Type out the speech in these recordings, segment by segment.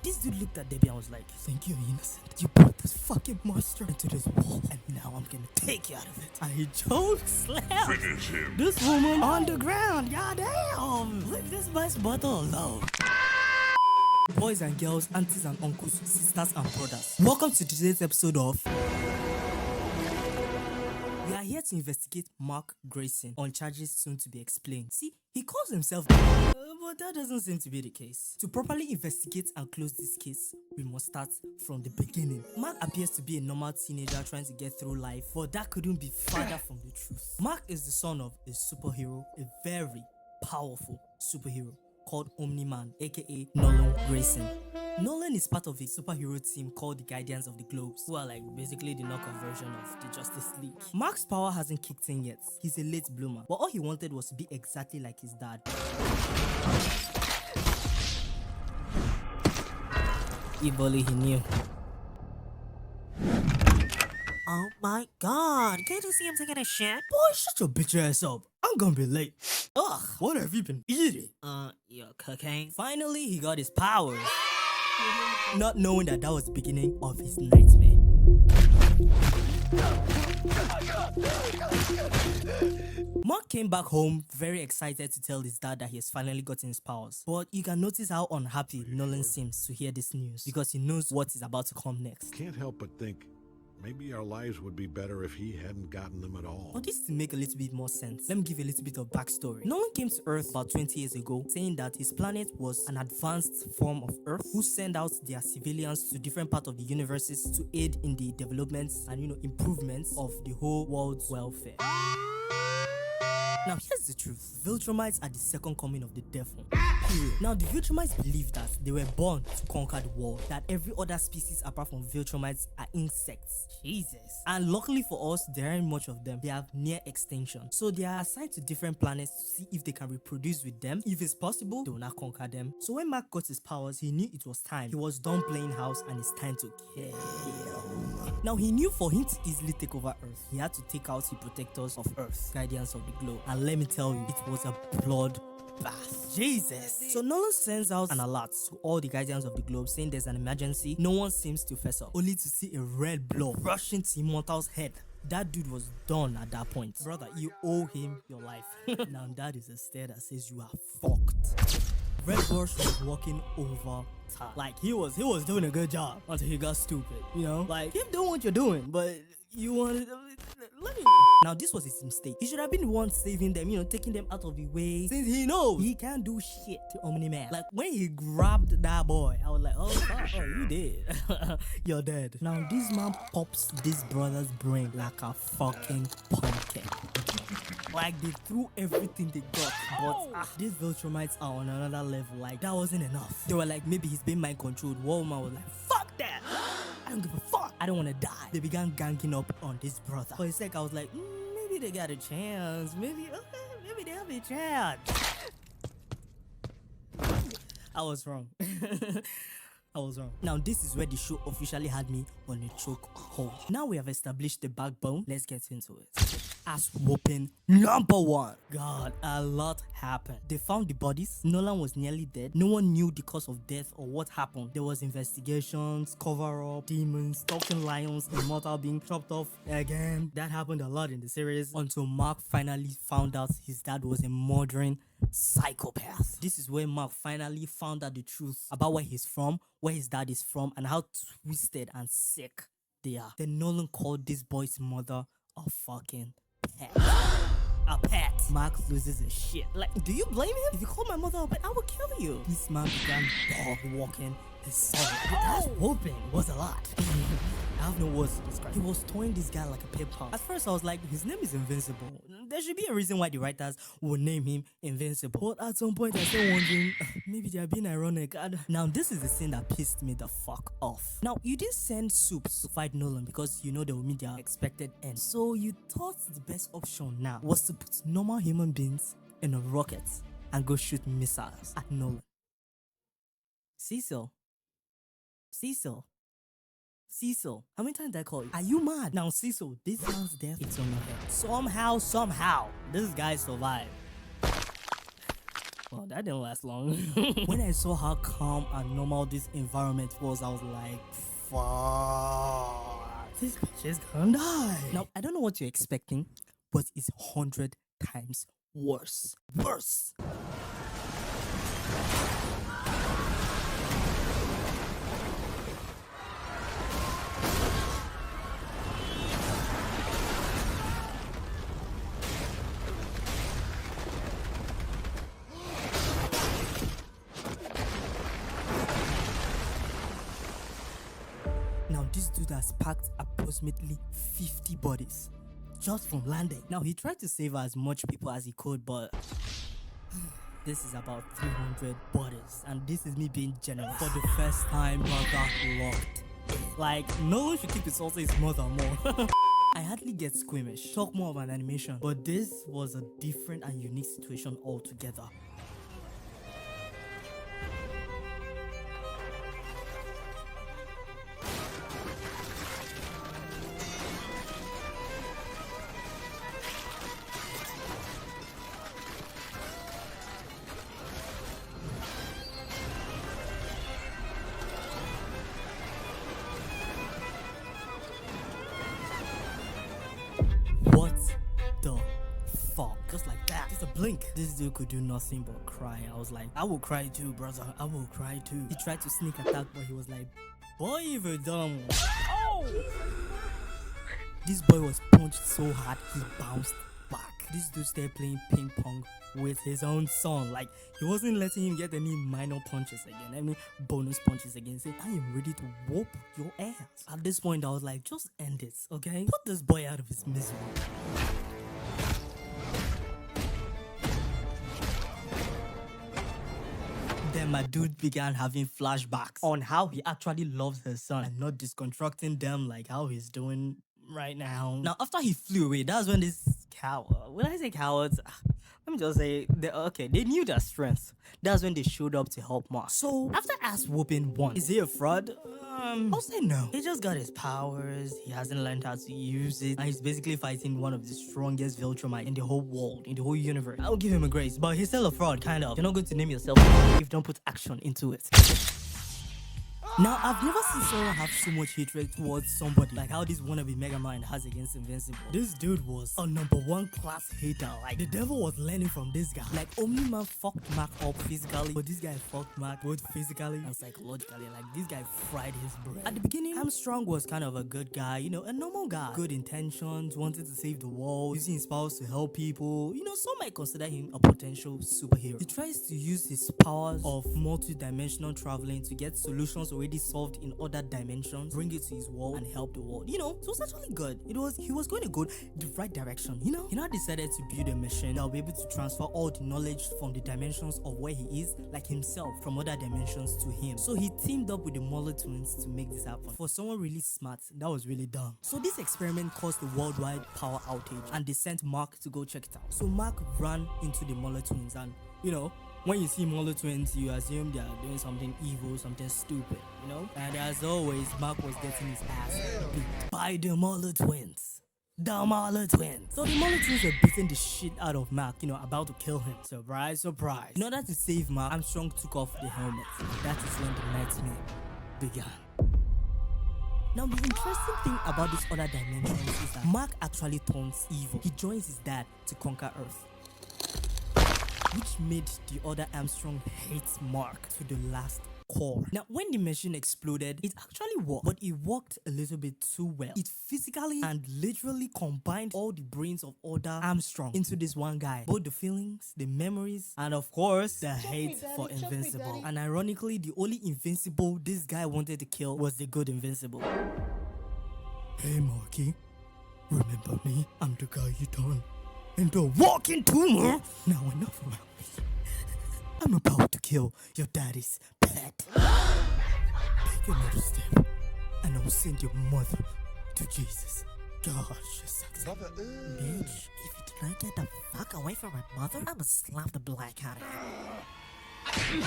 This dude looked at Debbie and was like, "You think you're innocent? You brought this fucking monster into this wall, and now I'm gonna take you out of it." And he choke slammed Finish him. this woman on the ground. God damn! Leave this man's bottle alone. Boys and girls, aunties and uncles, sisters and brothers, welcome to today's episode of... We are here to investigate Mark Grayson on charges soon to be explained. See, he calls himself but that doesn't seem to be the case. To properly investigate and close this case, we must start from the beginning. Mark appears to be a normal teenager trying to get through life, but that couldn't be farther from the truth. Mark is the son of a superhero, a very powerful superhero called Omni-Man, aka Nolan Grayson. Nolan is part of a superhero team called the Guardians of the Globes, who are like basically the knockoff version of the Justice League. Mark's power hasn't kicked in yet. He's a late bloomer, but all he wanted was to be exactly like his dad. If only he knew. Oh my god, can't you see him taking a shit? Boy, shut your bitch ass up. I'm gonna be late. Ugh, what have you been eating? Your cocaine? Finally, he got his powers. Not knowing that was the beginning of his nightmare. Mark came back home very excited to tell his dad that he has finally gotten his powers. But you can notice how unhappy Nolan seems to hear this news because he knows what is about to come next. Can't help but think maybe our lives would be better if he hadn't gotten them at all. For this to make a little bit more sense, let me give you a little bit of backstory. Nolan came to Earth about 20 years ago, saying that his planet was an advanced form of Earth who send out their civilians to different parts of the universes to aid in the developments and improvements of the whole world's welfare. Now here's the truth. Viltrumites are the second coming of the devil. Period. Now the Viltrumites believe that they were born to conquer the world, that every other species apart from Viltrumites are insects. Jesus. And luckily for us, there aren't much of them. They have near extinction. So they are assigned to different planets to see if they can reproduce with them. If it's possible, they will not conquer them. So when Mark got his powers, he knew it was time. He was done playing house and it's time to kill. Now he knew for him to easily take over Earth, he had to take out the protectors of Earth, Guardians of the Globe. And let me tell you, it was a blood bath. Jesus. So Nolan sends out an alert to all the Guardians of the Globe saying there's an emergency. No one seems to fess up, only to see a red blood rushing to Immortal's head. That dude was done at that point. Brother, you owe him your life. Now that is a stare that says you are fucked. Red Bush was walking over time. Like he was doing a good job until he got stupid. Like keep doing what you're doing, but you wanted. Let me. Now this was his mistake. He should have been the one saving them, taking them out of the way. Since he knows he can't do shit to Omni-Man. Like when he grabbed that boy, I was like, oh fuck, oh you did. You're dead. Now this man pops this brother's brain like a fucking pumpkin. Like they threw everything they got, but these Viltrumites are on another level. Like that wasn't enough. They were like, maybe he's been mind controlled. Walmart was like, fuck that. I don't give a fuck. I don't want to die. They began ganging up on this brother. For a sec, I was like, maybe they got a chance. Maybe they have a chance. I was wrong. I was wrong. Now this is where the show officially had me on a choke hold. Now we have established the backbone. Let's get into it. Ass whooping number one. God, a lot happened. They found the bodies. Nolan was nearly dead. No one knew the cause of death or what happened. There was investigations, cover-up, demons, talking lions, Immortal being chopped off again. That happened a lot in the series until Mark finally found out his dad was a murdering psychopath. This is where Mark finally found out the truth about where he's from, where his dad is from, and how twisted and sick they are. Then Nolan called this boy's mother a fucking pet. A pet. Mark loses his shit. Like, do you blame him? If you call my mother a pet, I will kill you. This man began dog walking his son. That whooping was a lot. I have no words to describe. He was towing this guy like a pep pump. At first I was like, his name is Invincible. There should be a reason why the writers would name him Invincible. But at some point I started wondering, maybe they are being ironic. Now this is the scene that pissed me the fuck off. Now you didn't send Soups to fight Nolan because you know they will meet their expected end. So you thought the best option now was to put normal human beings in a rocket and go shoot missiles at Nolan. Cecil, how many times did I call you? Are you mad? Now, Cecil, this man's death, it's on your head. Somehow, this guy survived. Well, that didn't last long. When I saw how calm and normal this environment was, I was like, fuck, this bitch is gonna die. Now, I don't know what you're expecting, but it's 100 times worse. Worse. Now, this dude has packed approximately 50 bodies just from landing. Now, he tried to save as much people as he could, but this is about 300 bodies, and this is me being generous. For the first time, brother locked. Like, no one should keep insulting his mother more. I hardly get squeamish. Talk more of an animation, but this was a different and unique situation altogether. What the fuck? Just like that. Just a blink. This dude could do nothing but cry. I was like, I will cry too, brother. I will cry too. He tried to sneak attack, but he was like, boy, you're dumb. Oh! This boy was punched so hard, he bounced back. This dude started playing ping pong with his own son. Like, he wasn't letting him get any minor punches again, any bonus punches again. Say, I am ready to whoop your ass. At this point, I was like, just end it, okay? Put this boy out of his misery. Then my dude began having flashbacks on how he actually loves his son and not disconstructing them like how he's doing right now. Now, after he flew away, that's when this coward, when I say cowards, let me just say, they knew their strength. That's when they showed up to help Mark. So, after ass whooping once, is he a fraud? I'll say no. He just got his powers, he hasn't learned how to use it, and he's basically fighting one of the strongest Viltrumite in the whole world, in the whole universe. I'll give him a grace, but he's still a fraud, kind of. You're not going to name yourself if you don't put action into it. Now, I've never seen someone have so much hatred towards somebody like how this wannabe Mega Man has against Invincible. This dude was a #1 class hater. Like, the devil was learning from this guy. Like, Omni-Man fucked Mark up physically, but this guy fucked Mark both physically and psychologically. Like, this guy fried his brain. At the beginning, Armstrong was kind of a good guy, you know, a normal guy. Good intentions, wanted to save the world, using his powers to help people. You know, some might consider him a potential superhero. He tries to use his powers of multi-dimensional traveling to get solutions already solved in other dimensions, bring it to his world and help the world. You know, it was actually good. He was going to go the right direction, you know. He now decided to build a machine that will be able to transfer all the knowledge from the dimensions of where he is, like himself, from other dimensions to him. So he teamed up with the Muller twins to make this happen. For someone really smart, that was really dumb. So this experiment caused a worldwide power outage, and they sent Mark to go check it out. So Mark ran into the Muller twins, and you know, when you see Muller twins, you assume they are doing something evil, something stupid, you know? And as always, Mark was getting his ass beat by the Muller twins. The Muller twins. So the Muller twins were beating the shit out of Mark, you know, about to kill him. Surprise, surprise. In order to save Mark, Armstrong took off the helmet. That is when the nightmare began. Now, the interesting thing about this other dimensions is that Mark actually turns evil. He joins his dad to conquer Earth, which made the other Armstrong hate Mark to the last core. Now, when the machine exploded, it actually worked, but it worked a little bit too well. It physically and literally combined all the brains of other Armstrong into this one guy. Both the feelings, the memories, and of course, the hate for Invincible. And ironically, the only Invincible this guy wanted to kill was the good Invincible. Hey, Marky, remember me? I'm the guy you turned into a walking tumor. Now enough about me. I'm about to kill your daddy's pet. Take another step, and I will send your mother to Jesus. God, she sucks. Bitch, if you do not get the fuck away from my mother, I'ma slap the black out of you.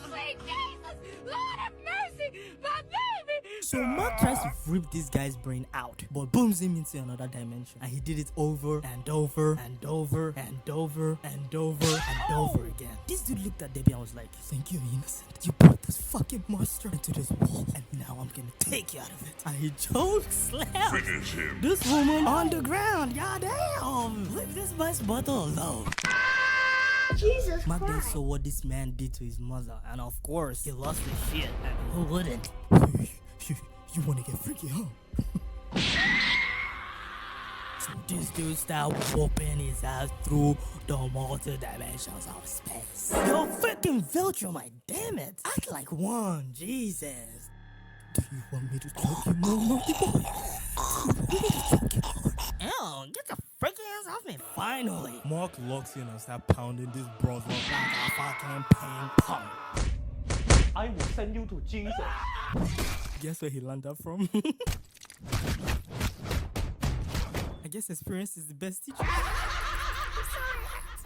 Sweet Jesus, Lord have mercy, my baby! So Mark tries to rip this guy's brain out, but booms him into another dimension. And he did it over and over and over and over and over and over again. This dude looked at Debbie and was like, "Think you're innocent? You brought this fucking monster into this wall, and now I'm gonna take you out of it." And he choke slammed this woman on the ground. Goddamn! Leave this man's bottle alone. Jesus Mark then Christ. saw what this man did to his mother, and of course, he lost his shit. I mean, who wouldn't? You wanna get freaky, huh? So this dude started whooping his ass through the multi-dimensions of space. Yo, freaking Viltrumite, damn it! Act like one, Jesus. Do you want me to choke you more, naughty boy? Ew, get the freaking hands off me, finally! Mark locks in and starts pounding this brother. Like a fucking ping pong. I will send you to Jesus. Guess where he landed from? I guess experience is the best teacher.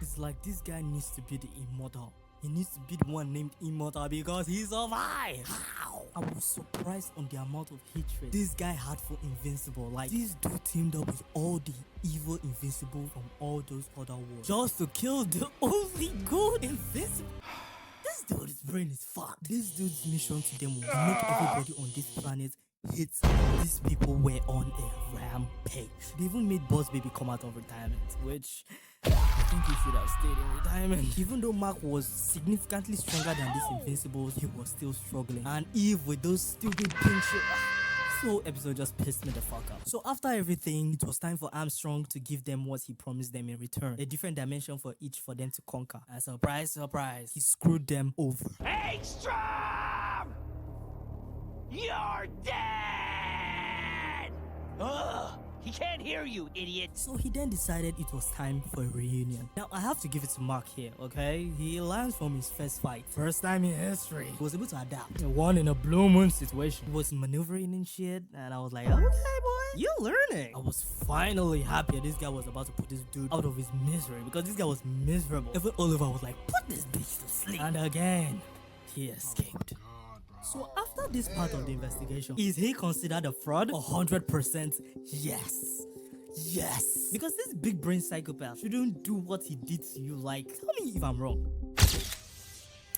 It's like this guy needs to be the immortal. He needs to be the one named Immortal because he survived. How? I was surprised on the amount of hatred this guy had for Invincible. Like, this dude teamed up with all the evil Invincible from all those other worlds just to kill the only good Invincible. This dude's brain is fucked. This dude's mission to them was to make everybody on this planet hate these people were on a rampage. They even made Boss Baby come out of retirement, which I think he should have stayed in retirement. Even though Mark was significantly stronger than these Invincibles, he was still struggling. And Eve with those stupid pink shit. This whole episode just pissed me the fuck off. So after everything, it was time for Armstrong to give them what he promised them in return. A different dimension for each for them to conquer. And surprise, surprise, he screwed them over. Ekstrom! You're dead! Ugh! He can't hear you, idiot! So he then decided it was time for a reunion. Now I have to give it to Mark here, okay? He learned from his first fight. First time in history. He was able to adapt. He won in a blue moon situation. He was maneuvering and shit, and I was like, okay boy, you're learning. I was finally happy this guy was about to put this dude out of his misery because this guy was miserable. Even Oliver was like, put this bitch to sleep. And again, he escaped. So after this part of the investigation, is he considered a fraud? 100% yes. Yes. Because this big brain psychopath shouldn't do what he did to you. Like, tell me if I'm wrong.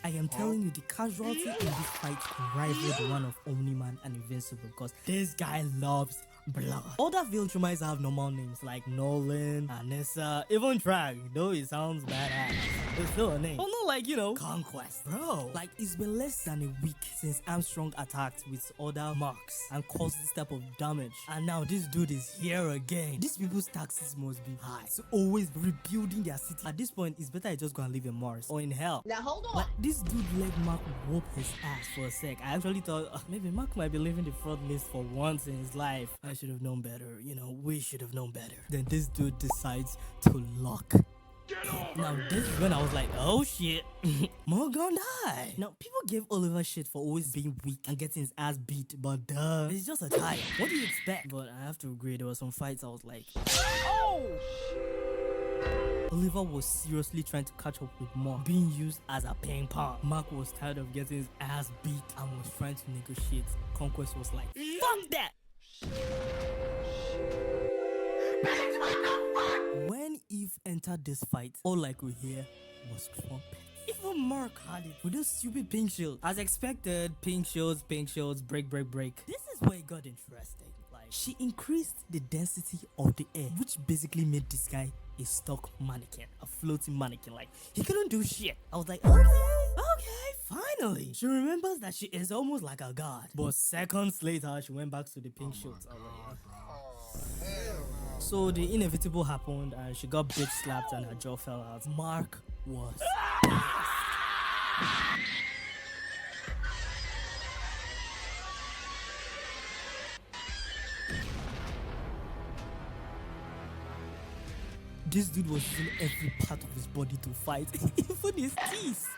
I am telling you, the casualty in this fight rivaled the one of Omni-Man and Invincible because this guy loves blood. Other Viltrumites have normal names like Nolan, Anissa, even Trag, though it sounds badass. It's still a name. But not like, you know, Conquest. Bro, like it's been less than a week since Armstrong attacked with other marks and caused this type of damage. And now this dude is here again. These people's taxes must be high. So always rebuilding their city. At this point, it's better I just go and live in Mars or in hell. Now hold on. Like, this dude let Mark whoop his ass for a sec. I actually thought maybe Mark might be leaving the fraud list for once in his life. I should have known better. You know, we should have known better. Then this dude decides to lock. Now this is when I was like, oh shit, Mark gonna die. Now people gave Oliver shit for always being weak and getting his ass beat, but duh, it's just a tie. What do you expect? But I have to agree, there were some fights I was like, Oh, Oliver was seriously trying to catch up with Mark, being used as a ping pong. Mark was tired of getting his ass beat and was trying to negotiate. Conquest was like, fuck that! When Eve entered this fight, all I could hear was trumpet. Even Mark had it with those stupid pink shields. As expected, pink shields, break. This is where it got interesting. Like, she increased the density of the air, which basically made this guy a stock mannequin, a floating mannequin. Like, he couldn't do shit. I was like, okay, finally. She remembers that she is almost like a god. But seconds later, she went back to the pink shields. So the inevitable happened and she got bitch slapped and her jaw fell out. Mark was pissed. This dude was using every part of his body to fight, even his teeth.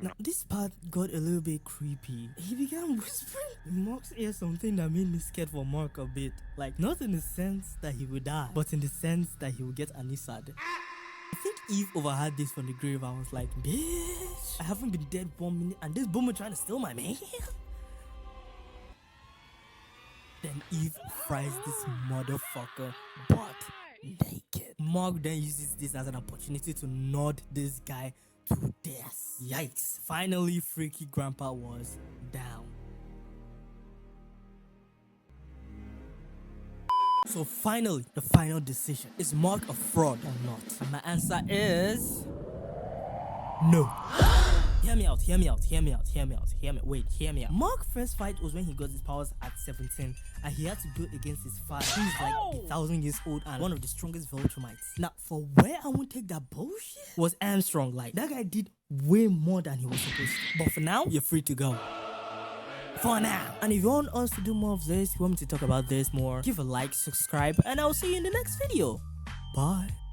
Now, this part got a little bit creepy. He began whispering in Mark's ear something that made me scared for Mark a bit. Like, not in the sense that he would die, but in the sense that he would get anisad. I think Eve overheard this from the grave. I was like, bitch, I haven't been dead 1 minute and this boomer trying to steal my man. Then Eve fries this motherfucker, but naked. Mark then uses this as an opportunity to nod this guy to death. Yikes. Finally, Freaky Grandpa was down. So finally, the final decision. Is Mark a fraud or not? And my answer is... no. Hear me out, hear me out, hear me out, hear me out, hear me. Wait, hear me out. Mark's first fight was when he got his powers at 17 and he had to go against his father, who's like 1,000 years old and one of the strongest Viltrumites. Now, for where I won't take that bullshit was Armstrong. Like, that guy did way more than he was supposed to. But for now, you're free to go. For now. And if you want us to do more of this, you want me to talk about this more, give a like, subscribe, and I'll see you in the next video. Bye.